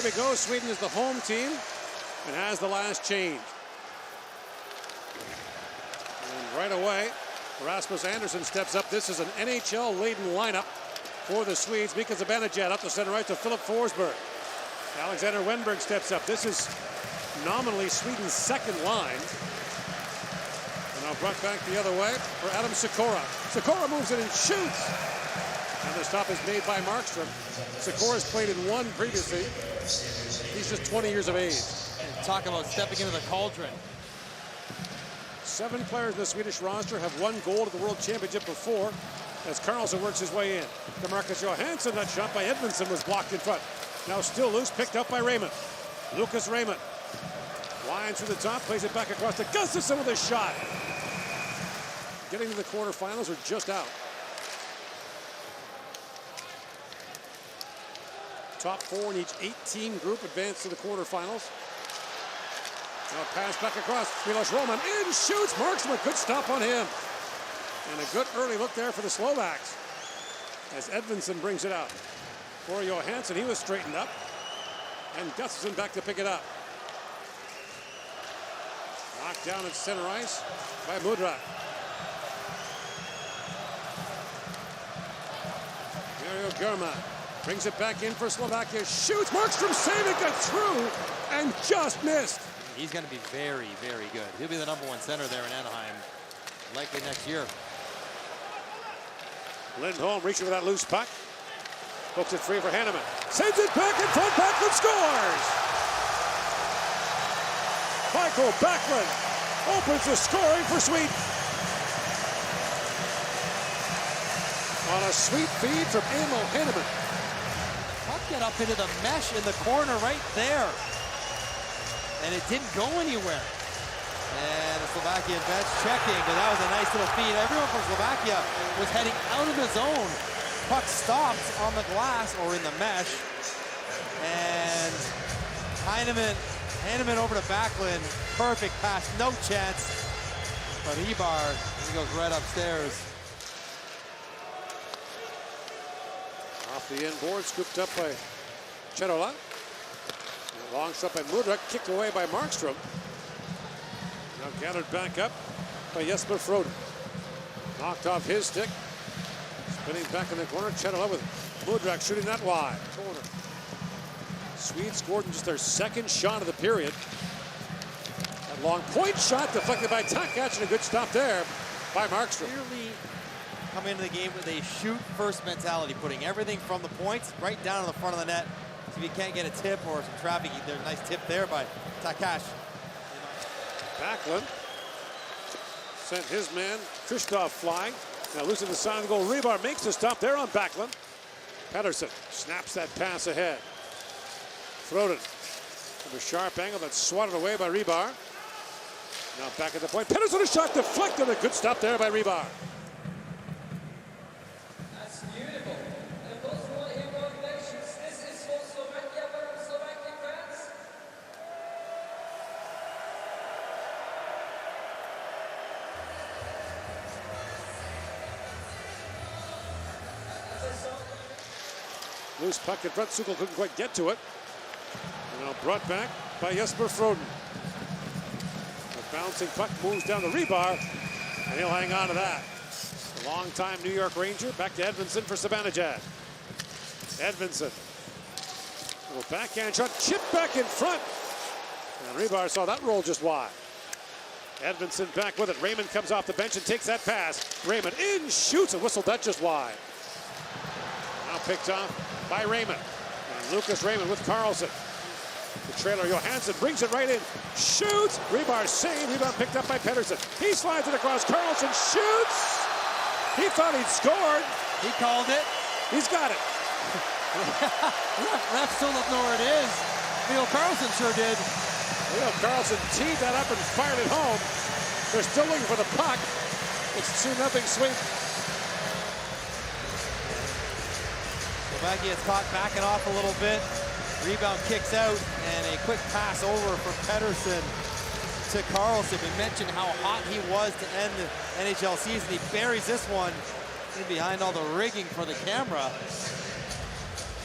we go. Sweden is the home team and has the last change. And right away, Rasmus Andersson steps up. This is an NHL-laden lineup for the Swedes. Mika Zibanejad up the center right to Philip Forsberg. Alexander Wenberg steps up. This is nominally Sweden's second line. And now brought back the other way for Adam Sikora. Sikora moves in and shoots. And the stop is made by Markstrom. Sikora's played in one previously. He's just 20 years of age. And talk about stepping into the cauldron. 7 players in the Swedish roster have won gold at the World Championship before, as Karlsson works his way in. DeMarcus Johansson, that shot by Edmondson was blocked in front. Now still loose, picked up by Raymond. Lucas Raymond winds through the top, plays it back across to Gustafsson with a shot. Getting to the quarterfinals or just out. Top 4 in each 8-team group advance to the quarterfinals. Now pass back across. Milos Roman in, shoots. Markstrom, a good stop on him. And a good early look there for the Slovaks as Edmondson brings it out. For Johansson, he was straightened up. And Gustafsson back to pick it up. Knocked down at center ice by Mudra. Mario Germa brings it back in for Slovakia. Shoots. Markstrom saved it, got through, and just missed. He's going to be very, very good. He'll be the #1 center there in Anaheim, likely next year. Lindholm reaching for that loose puck. Hooks it free for Hanneman. Sends it back in front. Backlund scores! Michael Backlund opens the scoring for Sweden. On a sweet feed from Emil Hanneman. Puck get up into the mesh in the corner right there. And it didn't go anywhere. And the Slovakian bench checking, but that was a nice little feed. Everyone from Slovakia was heading out of the zone. Puck stopped on the glass or in the mesh. And Hanneman over to Backlund. Perfect pass, no chance. But Ibar, he goes right upstairs. Off the end board, scooped up by Chetola. Long shot by Mudra, kicked away by Markstrom. Now gathered back up by Jesper Froden. Knocked off his stick. Spinning back in the corner, Chetola with Mudrak shooting that wide. Corner. Swedes scored in just their second shot of the period. That long point shot deflected by Takac, and a good stop there by Markstrom. Clearly come into the game with a shoot first mentality, putting everything from the points right down to the front of the net. So if you can't get a tip or some traffic, there's a nice tip there by Takac. Backlund sent his man, Kristoff, flying. Now loose at the side of the goal. Rebar makes the stop there on Backlund. Pettersson snaps that pass ahead. Froden from a sharp angle that's swatted away by Rebar. Now back at the point. Pettersson, a shot deflected. A good stop there by Rebar. Loose puck in front. Sukal couldn't quite get to it. And now brought back by Jesper Froden. The bouncing puck moves down the Rebar, and he'll hang on to that. The longtime New York Ranger back to Edmondson for Zibanejad. Edmondson. Little backhand shot, chipped back in front. And Rebar saw that roll just wide. Edmondson back with it. Raymond comes off the bench and takes that pass. Raymond in, shoots, and whistled that just wide. Now picked off by Raymond. And Lucas Raymond with Karlsson. The trailer, Johansson brings it right in. Shoots. Rebar saved. Rebound picked up by Pettersson. He slides it across. Karlsson shoots. He thought he'd scored. He called it. He's got it. Ref still doesn't know where it is. Leo Karlsson sure did. Leo Karlsson teed that up and fired it home. They're still looking for the puck. It's 2-0 Sweden. Slovakia is caught backing off a little bit. Rebound kicks out, and a quick pass over for Pettersson to Karlsson. We mentioned how hot he was to end the NHL season. He buries this one in behind all the rigging for the camera.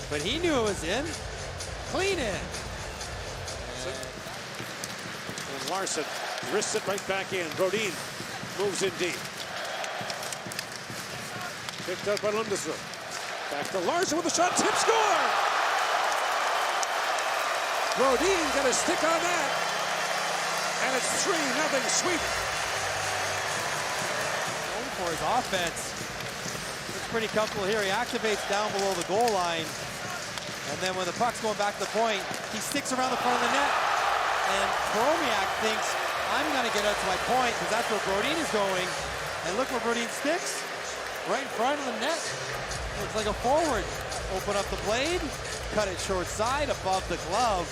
But he knew it was in. clean in. And Larson wrists it right back in. Brodin moves in deep. Picked up by Lundesrud. Back to Larson with a shot. Tip score! Brodin got a stick on that. And it's 3-0 Sweden. Going for his offense. Looks pretty comfortable here. He activates down below the goal line. And then when the puck's going back to the point, he sticks around the front of the net. And Promiak thinks, I'm going to get out to my point because that's where Brodin is going. And look where Brodin sticks. Right in front of the net. Looks like a forward. Open up the blade, cut it short side above the glove.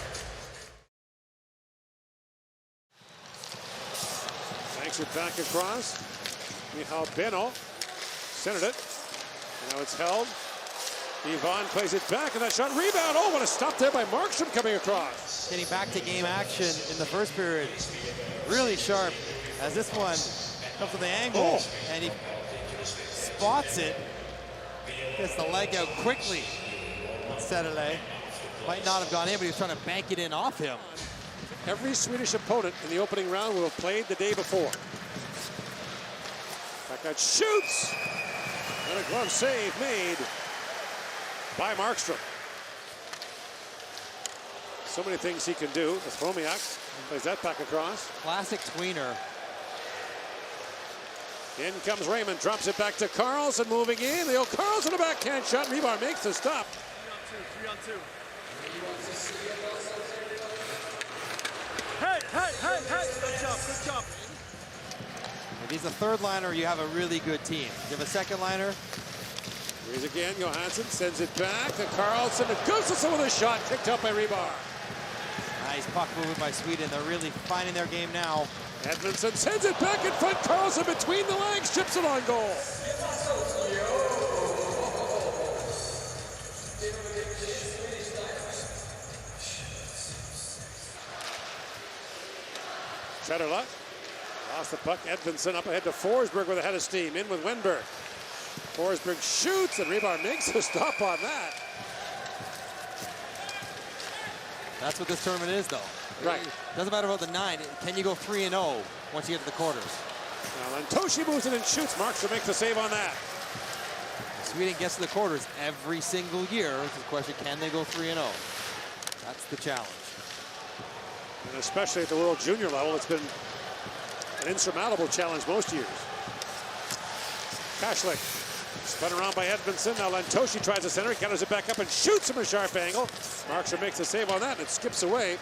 Banks it back across. Michal Beno centered it. Now it's held. Ivan plays it back, and that shot rebound. Oh, what a stop there by Markstrom coming across. Getting back to game action in the first period. Really sharp as this one comes to the angle, and he spots it. Gets the leg out quickly. Setterley might not have gone in, but he was trying to bank it in off him. Every Swedish opponent in the opening round will have played the day before. Back shoots! And a glove save made by Markstrom. So many things he can do. As Promiak plays that back across. Classic tweener. In comes Raymond, drops it back to Carlson, moving in. The old Carlson, a backhand shot. Rebar makes the stop. 3 on 2. Hey! Good job. If he's a third liner, you have a really good team. If you have a second liner. Here's again, Johansson sends it back to Carlson. And Gustafsson with a shot, kicked out by Rebar. Nice puck movement by Sweden. They're really finding their game now. Edmondson sends it back in front. Carlson between the legs, chips it on goal. Shetterla lost the puck. Edmondson up ahead to Forsberg with a head of steam. In with Wenberg. Forsberg shoots, and Rebar makes a stop on that. That's what this tournament is, though. Right. Doesn't matter about the 9. Can you go 3-0 once you get to the quarters? Now Lantoshi moves it and shoots. Markstrom makes the save on that. Sweden gets to the quarters every single year. It's the question, can they go 3-0? That's the challenge. And especially at the World Junior level, it's been an insurmountable challenge most years. Kashlik spun around by Edmondson. Now Lantoshi tries to center. He counters it back up and shoots from a sharp angle. Markstrom makes the save on that, and it skips away.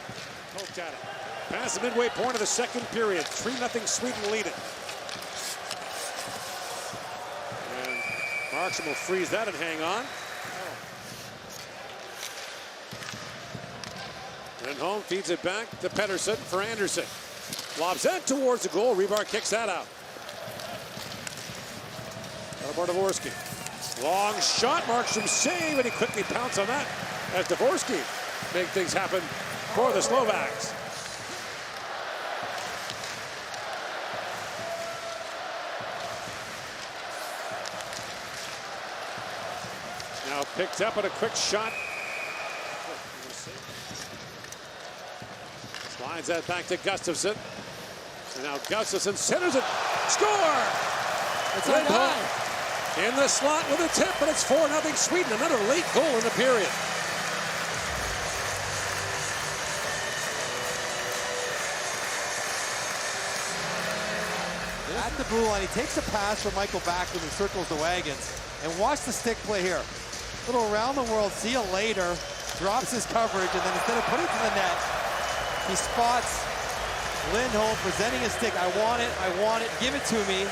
Poked at it. Past the midway point of the second period. 3-0 Sweden lead it. And Markstrom will freeze that and hang on. Lindholm feeds it back to Pettersson for Anderson. Lobs that towards the goal. Rebar kicks that out. Dvorsky. Long shot. Markstrom save, and he quickly pounced on that as Dvorsky make things happen for the Slovaks. Now picked up at a quick shot. Slides that back to Gustafsson. And now Gustafsson centers it. Score! It's on high. In the slot with a tip, and it's 4-0 Sweden. Another late goal in the period. At the blue line, he takes a pass from Michael Backlund and circles the wagons. And watch the stick play here. Little around the world, see you later. Drops his coverage, and then instead of putting it to the net, he spots Lindholm presenting his stick. I want it, give it to me.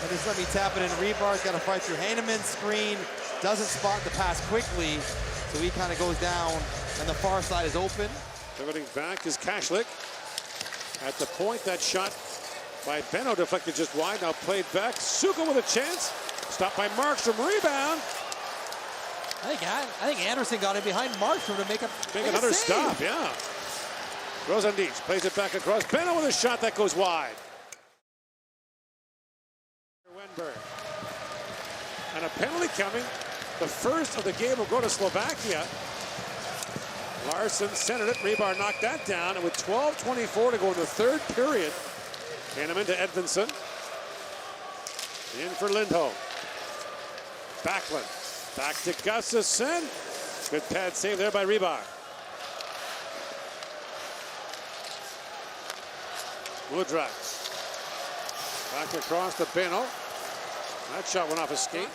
And just let me tap it in. Rebar's got to fight through Heineman's screen. Doesn't spot the pass quickly, so he kind of goes down, and the far side is open. Pivoting back is Kashlik. At the point, that shot by Beno deflected just wide. Now played back. Suka with a chance. Stopped by Markstrom. Rebound. I think Anderson got in behind Markstrom to make another save. stop, yeah. Rosendich plays it back across. Beno with a shot that goes wide. Wenberg. And a penalty coming. The first of the game will go to Slovakia. Larson centered it. Rebar knocked that down. And with 12:24 to go in the third period, Hanneman to Edvinsson. In for Lindholm. Backlund. Back to Gustafsson. Good pad save there by Rebar. Woodruff. Back across to Beno. That shot went off his skate.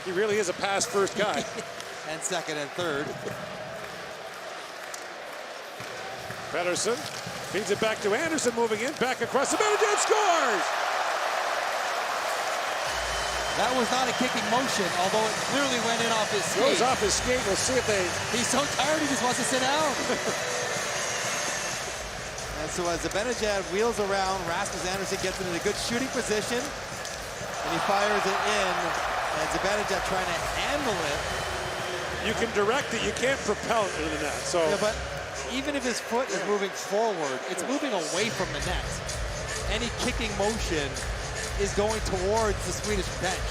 He really is a pass-first guy. And second and third. Pettersson feeds it back to Anderson, moving in, back across the Zibanejad scores! That was not a kicking motion, although it clearly went in off his skate. Goes off his skate. We'll see if they... He's so tired he just wants to sit down. And so as Zibanejad wheels around, Rasmus Andersson gets it in a good shooting position, and he fires it in, and Zibanejad trying to handle it. You can direct it, you can't propel it into the net. So Yeah, but even if his foot is moving forward, it's moving away from the net. Any kicking motion is going towards the Swedish bench.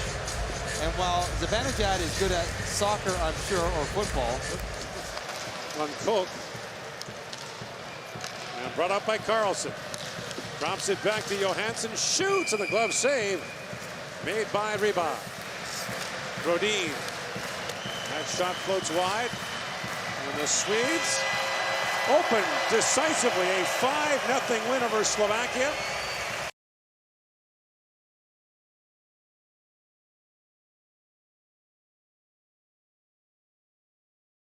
And while Zibanejad is good at soccer, I'm sure, or football. on Koch. And brought up by Carlson. Drops it back to Johansson. Shoots, and the glove save made by Rebar. Brodin. That shot floats wide. And the Swedes open decisively a 5-0 win over Slovakia.